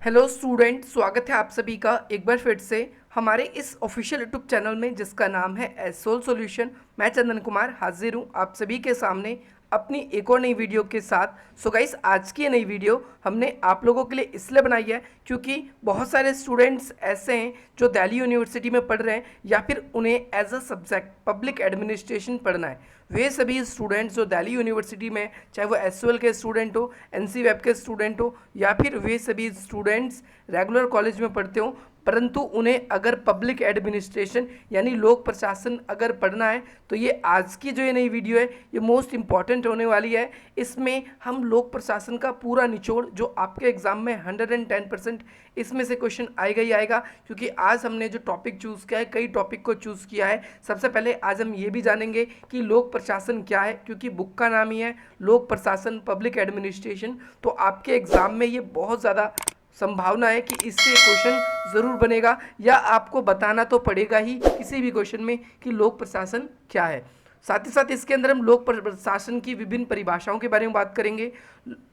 Hello student, स्वागत है आप सभी का एक बार फिर से हमारे इस ऑफिशियल यूट्यूब चैनल में जिसका नाम है एसोल सॉल्यूशन। मैं चंदन कुमार हाजिर हूँ आप सभी के सामने अपनी एक और नई वीडियो के साथ। सो गाइस, आज की ये नई वीडियो हमने आप लोगों के लिए इसलिए बनाई है क्योंकि बहुत सारे स्टूडेंट्स ऐसे हैं जो दिल्ली यूनिवर्सिटी में पढ़ रहे हैं या फिर उन्हें as a subject public administration पढ़ना है। वे सभी स्टूडेंट्स जो दिल्ली यूनिवर्सिटी में, चाहे वो एसओएल के स्टूडेंट हो, एनसी वेब के स्टूडेंट हो, या फिर वे सभी स्टूडेंट्स रेगुलर कॉलेज में पढ़ते हो, परंतु उन्हें अगर पब्लिक एडमिनिस्ट्रेशन यानी लोक प्रशासन अगर पढ़ना है तो ये आज की जो ये नई वीडियो है ये मोस्ट इंपॉर्टेंट होने वाली है। इसमें हम लोक प्रशासन का पूरा निचोड़ जो आपके एग्जाम में 110% इसमें से क्वेश्चन आएगा ही आएगा, क्योंकि आज हमने जो टॉपिक चूज़ किया है, कई टॉपिक को चूज़ किया है। सबसे पहले आज हम ये भी जानेंगे कि लोक प्रशासन क्या है, क्योंकि बुक का नाम ही है लोक प्रशासन पब्लिक एडमिनिस्ट्रेशन। तो आपके एग्जाम में ये बहुत ज़्यादा संभावना है कि इससे क्वेश्चन ज़रूर बनेगा या आपको बताना तो पड़ेगा ही किसी भी क्वेश्चन में कि लोक प्रशासन क्या है। साथ ही साथ इसके अंदर हम लोक प्रशासन की विभिन्न परिभाषाओं के बारे में बात करेंगे।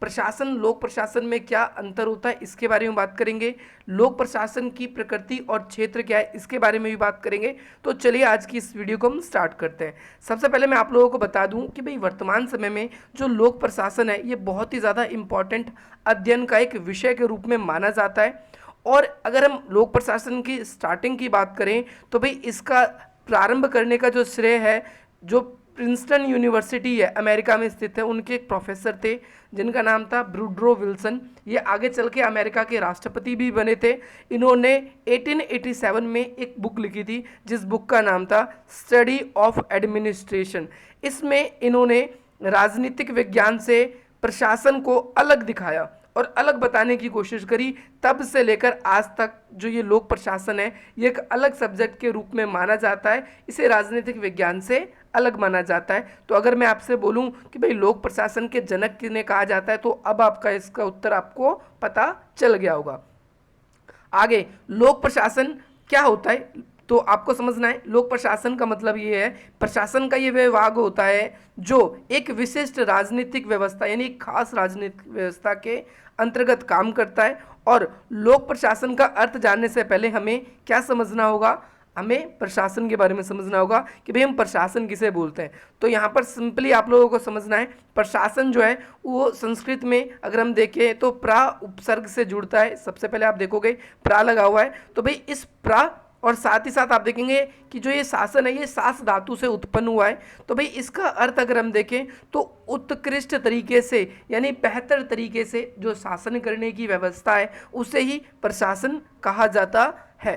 प्रशासन लोक प्रशासन में क्या अंतर होता है इसके बारे में बात करेंगे। लोक प्रशासन की प्रकृति और क्षेत्र क्या है इसके बारे में भी बात करेंगे। तो चलिए आज की इस वीडियो को हम स्टार्ट करते हैं। सबसे पहले मैं आप लोगों को बता दूं कि भाई वर्तमान समय में जो लोक प्रशासन है ये बहुत ही ज़्यादा इम्पॉर्टेंट अध्ययन का एक विषय के रूप में माना जाता है। और अगर हम लोक प्रशासन की स्टार्टिंग की बात करें तो भाई इसका प्रारंभ करने का जो श्रेय है जो प्रिंसटन यूनिवर्सिटी है अमेरिका में स्थित है, उनके एक प्रोफेसर थे जिनका नाम था वुड्रो विल्सन। ये आगे चल के अमेरिका के राष्ट्रपति भी बने थे। इन्होंने 1887 में एक बुक लिखी थी जिस बुक का नाम था स्टडी ऑफ एडमिनिस्ट्रेशन। इसमें इन्होंने राजनीतिक विज्ञान से प्रशासन को अलग दिखाया और अलग बताने की कोशिश करी। तब से लेकर आज तक जो ये लोक प्रशासन है ये एक अलग सब्जेक्ट के रूप में माना जाता है, इसे राजनीतिक विज्ञान से अलग माना जाता है। तो अगर मैं आपसे बोलूं कि भाई लोक प्रशासन के जनक किन्हें कहा जाता है तो अब आपका इसका उत्तर आपको पता चल गया होगा। आगे लोक प्रशासन क्या होता है तो आपको समझना है। लोक प्रशासन का मतलब ये है, प्रशासन का ये विभाग होता है जो एक विशिष्ट राजनीतिक व्यवस्था यानी एक खास राजनीतिक व्यवस्था के अंतर्गत काम करता है। और लोक प्रशासन का अर्थ जानने से पहले हमें क्या समझना होगा, हमें प्रशासन के बारे में समझना होगा कि भाई हम प्रशासन किसे बोलते हैं। तो यहाँ पर सिंपली आप लोगों को समझना है प्रशासन जो है वो संस्कृत में अगर हम देखें तो प्रा उपसर्ग से जुड़ता है। सबसे पहले आप देखोगे प्रा लगा हुआ है, तो भाई इस प्रा और साथ ही साथ आप देखेंगे कि जो ये शासन है ये सास धातु से उत्पन्न हुआ है। तो भाई इसका अर्थ अगर हम देखें तो उत्कृष्ट तरीके से यानी बेहतर तरीके से जो शासन करने की व्यवस्था है उसे ही प्रशासन कहा जाता है।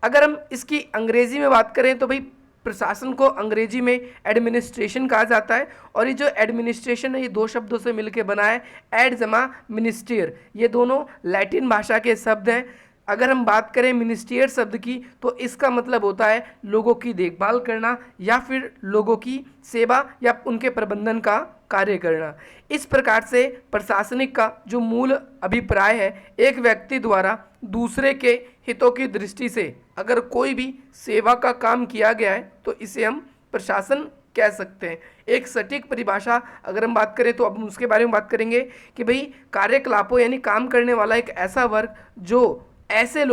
अगर हम इसकी अंग्रेजी में बात करें तो भाई प्रशासन को अंग्रेजी में एडमिनिस्ट्रेशन कहा जाता है। और ये जो एडमिनिस्ट्रेशन है ये दो शब्दों से मिलकर बना है, एड जमा मिनिस्टियर। ये दोनों लैटिन भाषा के शब्द हैं। अगर हम बात करें मिनिस्टियर शब्द की तो इसका मतलब होता है लोगों की देखभाल करना या फिर लोगों की सेवा या उनके प्रबंधन का कार्य करना। इस प्रकार से प्रशासनिक का जो मूल अभिप्राय है, एक व्यक्ति द्वारा दूसरे के हितों की दृष्टि से अगर कोई भी सेवा का काम किया गया है तो इसे हम प्रशासन कह सकते हैं। एक सटीक परिभाषा अगर हम बात करें तो अब उसके बारे में बात करेंगे कि भाई कार्यकलापों यानी काम करने वाला एक ऐसा वर्ग जो ऐसे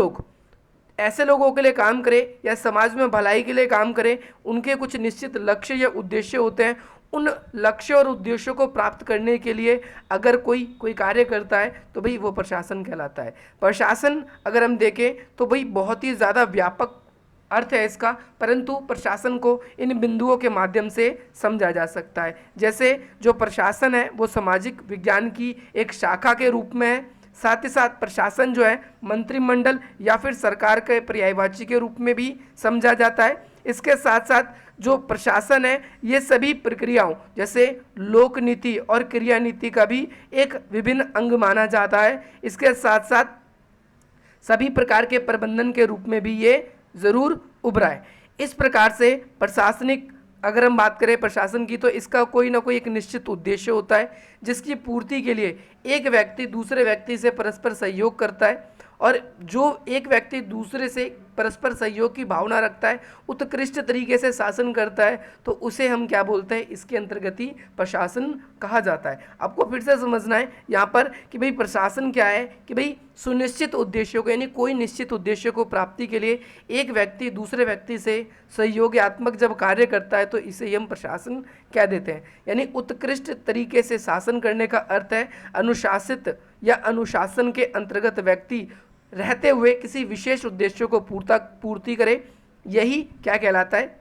लोगों के लिए काम करे या समाज में भलाई के लिए काम करे। उनके कुछ निश्चित लक्ष्य या उद्देश्य होते हैं। उन लक्ष्य और उद्देश्यों को प्राप्त करने के लिए अगर कोई कार्य करता है तो भाई वो प्रशासन कहलाता है। प्रशासन अगर हम देखें तो भाई बहुत ही ज़्यादा व्यापक अर्थ है इसका, परंतु प्रशासन को इन बिंदुओं के माध्यम से समझा जा सकता है। जैसे जो प्रशासन है वो सामाजिक विज्ञान की एक शाखा के रूप में है। साथ ही साथ प्रशासन जो है मंत्रिमंडल या फिर सरकार के पर्यायवाची के रूप में भी समझा जाता है। इसके साथ साथ जो प्रशासन है ये सभी प्रक्रियाओं जैसे लोक नीति और क्रिया नीति का भी एक विभिन्न अंग माना जाता है। इसके साथ साथ सभी प्रकार के प्रबंधन के रूप में भी ये ज़रूर उभरा है। इस प्रकार से प्रशासनिक अगर हम बात करें प्रशासन की तो इसका कोई ना कोई एक निश्चित उद्देश्य होता है जिसकी पूर्ति के लिए एक व्यक्ति दूसरे व्यक्ति से परस्पर सहयोग करता है। और जो एक व्यक्ति दूसरे से परस्पर सहयोग की भावना रखता है, उत्कृष्ट तरीके से शासन करता है, तो उसे हम क्या बोलते हैं, इसके अंतर्गत ही प्रशासन कहा जाता है। आपको फिर से समझना है यहाँ पर कि भाई प्रशासन क्या है, कि भाई सुनिश्चित उद्देश्यों को, यानी कोई निश्चित उद्देश्य को प्राप्ति के लिए एक व्यक्ति दूसरे व्यक्ति से सहयोगात्मक जब कार्य करता है तो इसे हम प्रशासन कह देते हैं। यानी उत्कृष्ट तरीके से शासन करने का अर्थ है अनुशासित या अनुशासन के अंतर्गत व्यक्ति रहते हुए किसी विशेष उद्देश्यों को पूर्ति करे, यही क्या कहलाता है,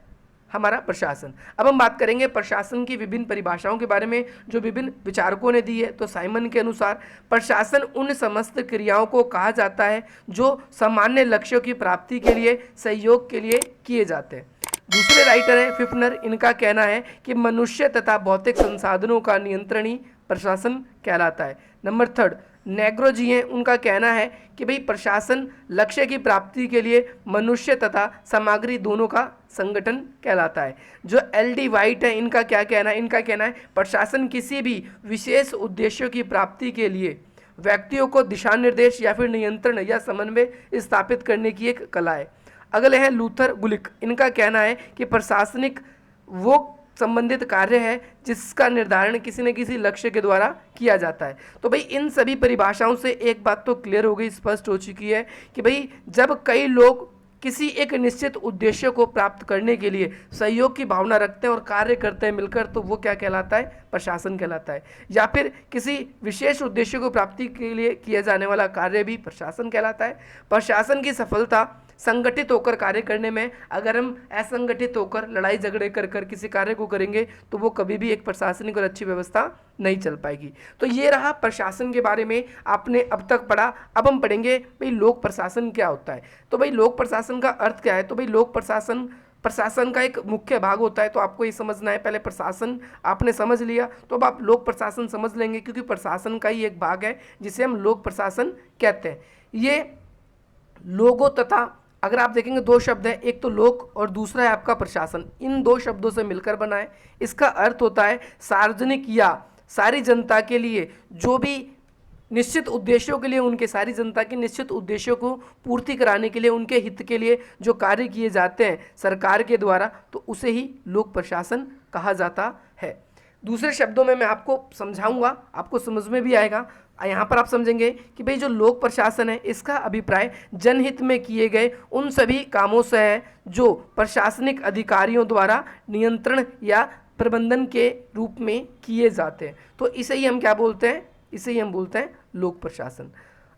हमारा प्रशासन। अब हम बात करेंगे प्रशासन की विभिन्न परिभाषाओं के बारे में जो विभिन्न विचारकों ने दी है। तो साइमन के अनुसार प्रशासन उन समस्त क्रियाओं को कहा जाता है जो सामान्य लक्ष्यों की प्राप्ति के लिए सहयोग के लिए किए जाते हैं। दूसरे राइटर हैं फिफ्नर, इनका कहना है कि मनुष्य तथा भौतिक संसाधनों का नियंत्रण ही प्रशासन कहलाता है। नंबर थर्ड नेग्रो जी हैं, उनका कहना है कि भाई प्रशासन लक्ष्य की प्राप्ति के लिए मनुष्य तथा सामग्री दोनों का संगठन कहलाता है। जो एल.डी. वाइट है, इनका क्या कहना है, इनका कहना है प्रशासन किसी भी विशेष उद्देश्यों की प्राप्ति के लिए व्यक्तियों को दिशा निर्देश या फिर नियंत्रण या समन्वय स्थापित करने की एक कला है। अगले हैं लूथर गुलिक, इनका कहना है कि प्रशासनिक वो संबंधित कार्य है जिसका निर्धारण किसी न किसी लक्ष्य के द्वारा किया जाता है। तो भाई इन सभी परिभाषाओं से एक बात तो क्लियर हो गई, स्पष्ट हो चुकी है कि भाई जब कई लोग किसी एक निश्चित उद्देश्य को प्राप्त करने के लिए सहयोग की भावना रखते हैं और कार्य करते हैं मिलकर, तो वो क्या कहलाता है, प्रशासन कहलाता है। या फिर किसी विशेष उद्देश्य को प्राप्ति के लिए किया जाने वाला कार्य भी प्रशासन कहलाता है। प्रशासन की सफलता संगठित होकर कार्य करने में, अगर हम असंगठित होकर लड़ाई झगड़े कर कर किसी कार्य को करेंगे तो वो कभी भी एक प्रशासनिक और अच्छी व्यवस्था नहीं चल पाएगी। तो ये रहा प्रशासन के बारे में आपने अब तक पढ़ा। अब हम पढ़ेंगे भाई लोक प्रशासन क्या होता है। तो भाई लोक प्रशासन का अर्थ क्या है, तो भाई लोक प्रशासन का एक मुख्य भाग होता है। तो आपको ये समझना है, पहले प्रशासन आपने समझ लिया तो अब आप लोक प्रशासन समझ लेंगे, क्योंकि प्रशासन का ही एक भाग है जिसे हम लोक प्रशासन कहते हैं। ये लोगों तथा, अगर आप देखेंगे दो शब्द है, एक तो लोक और दूसरा है आपका प्रशासन, इन दो शब्दों से मिलकर बना है। इसका अर्थ होता है सार्वजनिक या सारी जनता के लिए जो भी निश्चित उद्देश्यों के लिए, उनके सारी जनता के निश्चित उद्देश्यों को पूर्ति कराने के लिए, उनके हित के लिए जो कार्य किए जाते हैं सरकार के द्वारा, तो उसे ही लोक प्रशासन कहा जाता है। दूसरे शब्दों में मैं आपको समझाऊंगा, आपको समझ में भी आएगा। यहाँ पर आप समझेंगे कि भाई जो लोक प्रशासन है इसका अभिप्राय जनहित में किए गए उन सभी कामों से है जो प्रशासनिक अधिकारियों द्वारा नियंत्रण या प्रबंधन के रूप में किए जाते हैं। तो इसे ही हम क्या बोलते हैं, इसे ही हम बोलते हैं लोक प्रशासन।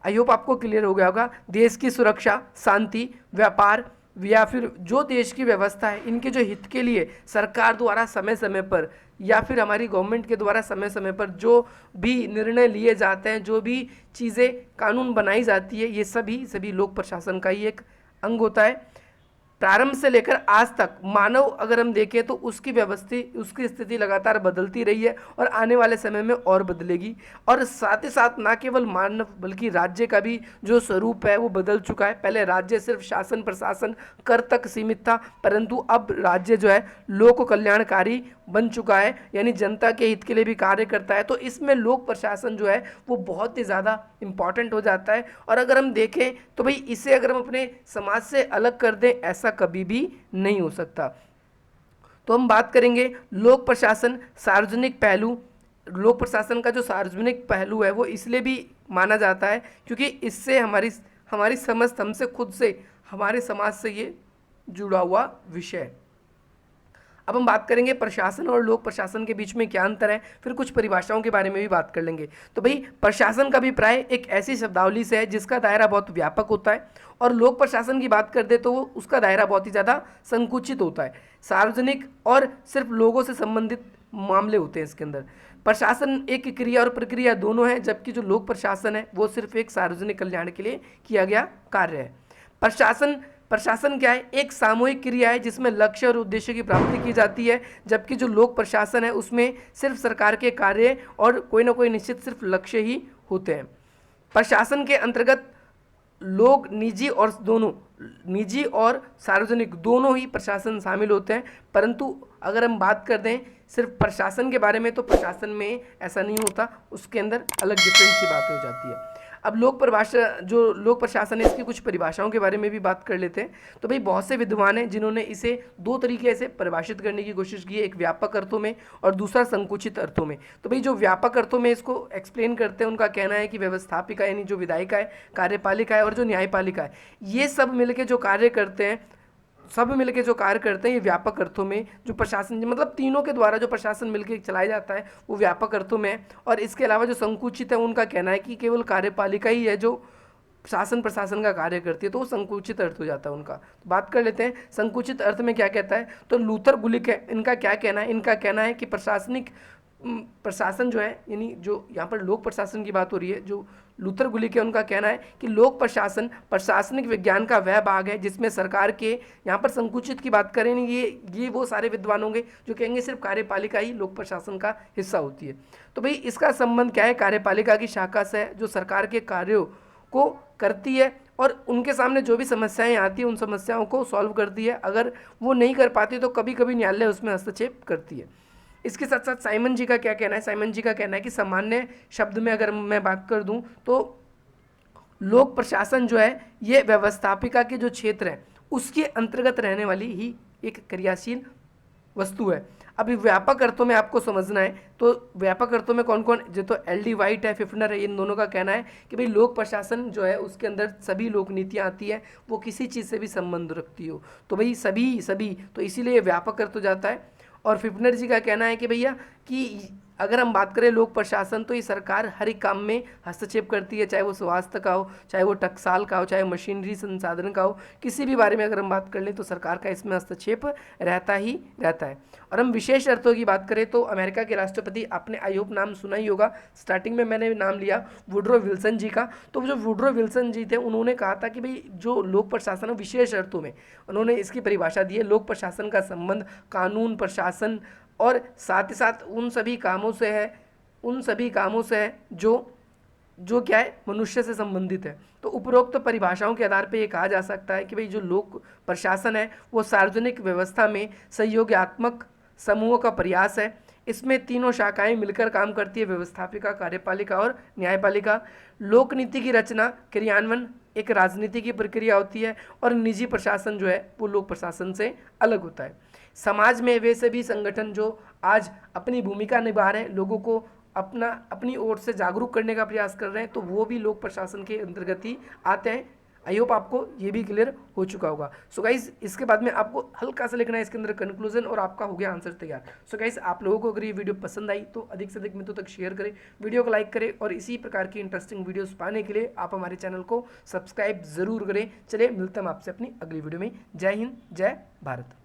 आई होप आपको क्लियर हो गया होगा। देश की सुरक्षा, शांति, व्यापार या फिर जो देश की व्यवस्था है, इनके जो हित के लिए सरकार द्वारा समय समय पर या फिर हमारी गवर्नमेंट के द्वारा समय समय पर जो भी निर्णय लिए जाते हैं, जो भी चीज़ें कानून बनाई जाती है, ये सभी लोक प्रशासन का ही एक अंग होता है। प्रारंभ से लेकर आज तक मानव अगर हम देखें तो उसकी स्थिति लगातार बदलती रही है और आने वाले समय में और बदलेगी। और साथ ही साथ ना केवल मानव बल्कि राज्य का भी जो स्वरूप है वो बदल चुका है। पहले राज्य सिर्फ शासन प्रशासन कर तक सीमित था, परंतु अब राज्य जो है लोक कल्याणकारी बन चुका है, यानी जनता के हित के लिए भी कार्य करता है। तो इसमें लोक प्रशासन जो है वो बहुत ही ज़्यादा इम्पॉर्टेंट हो जाता है। और अगर हम देखें तो भाई इसे अगर हम अपने समाज से अलग कर दें, ऐसा कभी भी नहीं हो सकता। तो हम बात करेंगे लोक प्रशासन सार्वजनिक पहलू। लोक प्रशासन का जो सार्वजनिक पहलू है वो इसलिए भी माना जाता है क्योंकि इससे हमारी समझ, हमसे खुद से, हमारे समाज से ये जुड़ा हुआ विषय है। अब हम बात करेंगे प्रशासन और लोक प्रशासन के बीच में क्या अंतर है, फिर कुछ परिभाषाओं के बारे में भी बात कर लेंगे। तो भाई प्रशासन का अभिप्राय एक ऐसी शब्दावली से है जिसका दायरा बहुत व्यापक होता है, और लोक प्रशासन की बात कर दे तो वो उसका दायरा बहुत ही ज़्यादा संकुचित होता है। सार्वजनिक और सिर्फ लोगों से संबंधित मामले होते हैं इसके अंदर। प्रशासन एक क्रिया और प्रक्रिया दोनों है, जबकि जो लोक प्रशासन है वो सिर्फ एक सार्वजनिक कल्याण के लिए किया गया कार्य है। प्रशासन क्या है, एक सामूहिक क्रिया है जिसमें लक्ष्य और उद्देश्य की प्राप्ति की जाती है, जबकि जो लोक प्रशासन है उसमें सिर्फ सरकार के कार्य और कोई ना कोई निश्चित सिर्फ लक्ष्य ही होते हैं। प्रशासन के अंतर्गत लोग निजी और सार्वजनिक दोनों ही प्रशासन शामिल होते हैं, परंतु अगर हम बात कर दें सिर्फ प्रशासन के बारे में तो प्रशासन में ऐसा नहीं होता, उसके अंदर अलग डिफरेंट सी बातें हो जाती है। अब लोक प्रशासन है, इसकी कुछ परिभाषाओं के बारे में भी बात कर लेते हैं। तो भाई बहुत से विद्वान हैं जिन्होंने इसे दो तरीके से परिभाषित करने की कोशिश की है, एक व्यापक अर्थों में और दूसरा संकुचित अर्थों में। तो भाई जो व्यापक अर्थों में इसको एक्सप्लेन करते हैं, उनका कहना है कि व्यवस्थापिका यानी जो विधायिका है, कार्यपालिका है और जो न्यायपालिका है, ये सब मिलके जो कार्य करते हैं, ये व्यापक अर्थों में जो प्रशासन, मतलब तीनों के द्वारा जो प्रशासन मिलकर चलाया जाता है वो व्यापक अर्थों में है। और इसके अलावा जो संकुचित है, उनका कहना है कि केवल कार्यपालिका ही है जो शासन प्रशासन का कार्य करती है, तो वो संकुचित अर्थ हो जाता है उनका। तो बात कर लेते हैं संकुचित अर्थ में क्या कहता है। तो लूथर गुलिक है, इनका क्या कहना है, इनका कहना है कि प्रशासन जो है, यानी जो यहाँ पर लोक प्रशासन की बात हो रही है, जो लूथर गुलिक है उनका कहना है कि लोक प्रशासन प्रशासनिक विज्ञान का वह भाग है जिसमें सरकार के, यहाँ पर संकुचित की बात करें, ये वो सारे विद्वान होंगे जो कहेंगे सिर्फ कार्यपालिका ही लोक प्रशासन का हिस्सा होती है। तो भाई इसका संबंध क्या है, कार्यपालिका की शाखा से जो सरकार के कार्यों को करती है और उनके सामने जो भी समस्याएं आती है उन समस्याओं को सॉल्व करती है। अगर वो नहीं कर पाती तो कभी कभी न्यायालय उसमें हस्तक्षेप करती है। इसके साथ साथ साइमन जी का क्या कहना है, साइमन जी का कहना है कि सामान्य शब्द में अगर मैं बात कर दूं तो लोक प्रशासन जो है ये व्यवस्थापिका के जो क्षेत्र है उसके अंतर्गत रहने वाली ही एक क्रियाशील वस्तु है। अभी व्यापक अर्थों में आपको समझना है, तो व्यापक अर्थों में कौन कौन, जो तो एल.डी. वाइट है, फिफ्नर है, इन दोनों का कहना है कि भाई लोक प्रशासन जो है उसके अंदर सभी लोक नीतियाँ आती है, वो किसी चीज़ से भी संबंध रखती हो, तो भाई सभी तो इसीलिए ये व्यापक अर्थ हो जाता है। और फिफ्नर जी का कहना है कि भैया कि अगर हम बात करें लोक प्रशासन, तो ये सरकार हर एक काम में हस्तक्षेप करती है, चाहे वो स्वास्थ्य का हो, चाहे वो टकसाल का हो, चाहे मशीनरी संसाधन का हो, किसी भी बारे में अगर हम बात कर लें तो सरकार का इसमें हस्तक्षेप रहता ही रहता है। और हम विशेष अर्थों की बात करें तो अमेरिका के राष्ट्रपति, आपने आई होप नाम सुना ही होगा, स्टार्टिंग में मैंने नाम लिया वुडरो विल्सन जी का। तो जो वुडरो विल्सन जी थे उन्होंने कहा था कि भाई जो लोक प्रशासन है विशेष अर्थों में, उन्होंने इसकी परिभाषा दी है, लोक प्रशासन का संबंध कानून प्रशासन और साथ ही साथ उन सभी कामों से है जो क्या है, मनुष्य से संबंधित है। तो उपरोक्त परिभाषाओं के आधार पर यह कहा जा सकता है कि भाई जो लोक प्रशासन है वो सार्वजनिक व्यवस्था में सहयोगात्मक समूहों का प्रयास है। इसमें तीनों शाखाएं मिलकर काम करती है, व्यवस्थापिका, कार्यपालिका और न्यायपालिका। लोक नीति की रचना, क्रियान्वयन एक राजनीति की प्रक्रिया होती है और निजी प्रशासन जो है वो लोक प्रशासन से अलग होता है। समाज में वे सभी संगठन जो आज अपनी भूमिका निभा रहे हैं, लोगों को अपनी ओर से जागरूक करने का प्रयास कर रहे हैं, तो वो भी लोक प्रशासन के अंतर्गत ही आते हैं। आई होप आपको ये भी क्लियर हो चुका होगा। सो गाइस इसके बाद में आपको हल्का सा लिखना है इसके अंदर कंक्लूजन और आपका हो गया आंसर तैयार। सो गाइस आप लोगों को अगर ये वीडियो पसंद आई तो अधिक से अधिक मित्रों तक शेयर करें, वीडियो को लाइक करें और इसी प्रकार की इंटरेस्टिंग वीडियोस पाने के लिए आप हमारे चैनल को सब्सक्राइब जरूर करें। चलिए मिलते हैं आपसे अपनी अगली वीडियो में। जय हिंद, जय भारत।